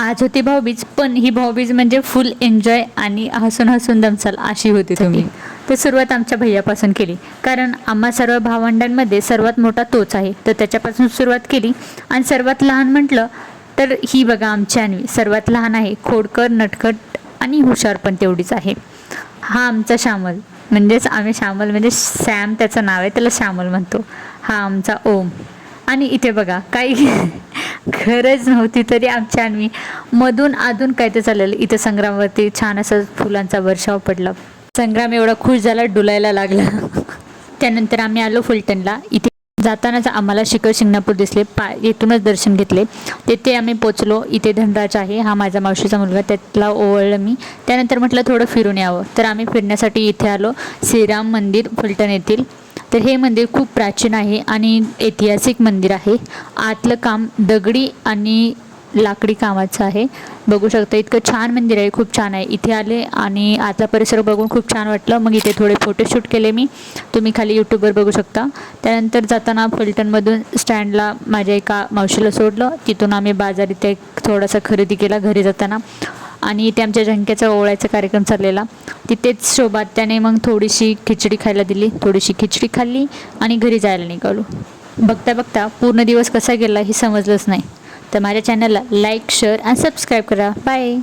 आज होती भाऊबीज, पण ही भाऊबीज म्हणजे फुल एन्जॉय आणि हसून हसून दमचाल अशी होती तुम्ही. तर सुरुवात आमच्या भैयापासून केली, कारण आम्हा सर्व भावंडांमध्ये सर्वात मोठा तोच आहे, तर त्याच्यापासून सुरुवात केली. आणि सर्वात लहान म्हटलं तर ही बघा आमची अन्वी सर्वात लहान आहे, खोडकर, नटखट आणि हुशार पण तेवढीच आहे. हा आमचा श्यामल, म्हणजेच आम्ही श्यामल म्हणजे सॅम त्याचं नाव आहे, त्याला श्यामल म्हणतो. हा आमचा ओम. आणि इथे बघा काही गरज नव्हती तरी आमच्या अन्वी मधून अधून काय ते चाललेलं. इथं संग्रामवरती छान असं फुलांचा वर्षाव पडला. संग्राम एवढा खुश झाला, डुलायला लागला. त्यानंतर आम्ही आलो फलटणला. इथे जातानाच आम्हाला शिखर शिंगणापूर दिसले, येथूनच दर्शन घेतले. तेथे आम्ही पोचलो. इथे धनराज आहे, हा माझ्या मावशीचा मुलगा, त्याला ओवळलं मी. त्यानंतर म्हटलं थोडं फिरून यावं, तर आम्ही फिरण्यासाठी इथे आलो. श्रीराम मंदिर फलटण येथील. तर हे मंदिर खूप प्राचीन आहे आणि ऐतिहासिक मंदिर आहे. आतलं काम दगडी आणि लाकडी कामाचं आहे. बघू शकता इतकं छान मंदिर आहे, खूप छान आहे. इथे आले आणि आतला परिसर बघून खूप छान वाटलं. मग इथे थोडे फोटोशूट केले मी, तुम्ही खाली यूट्यूबवर बघू शकता. त्यानंतर जाताना फलटणमधून स्टँडला माझ्या एका मावशीला सोडलं. तिथून आम्ही बाजार इथे थोडासा खरेदी केला घरी जाताना. आणि इथे आमच्या झंक्याचा ओवाळायचा कार्यक्रम चाललेला. तिथेच शोभात्याने मग थोडीशी खिचडी खायला दिली, थोडीशी खिचडी खाल्ली आणि घरी जायला निघालो. बघता बघता पूर्ण दिवस कसा गेला हे समजलंच नाही. तर माझ्या चॅनलला लाईक, शेअर आणि सबस्क्राईब करा. बाय.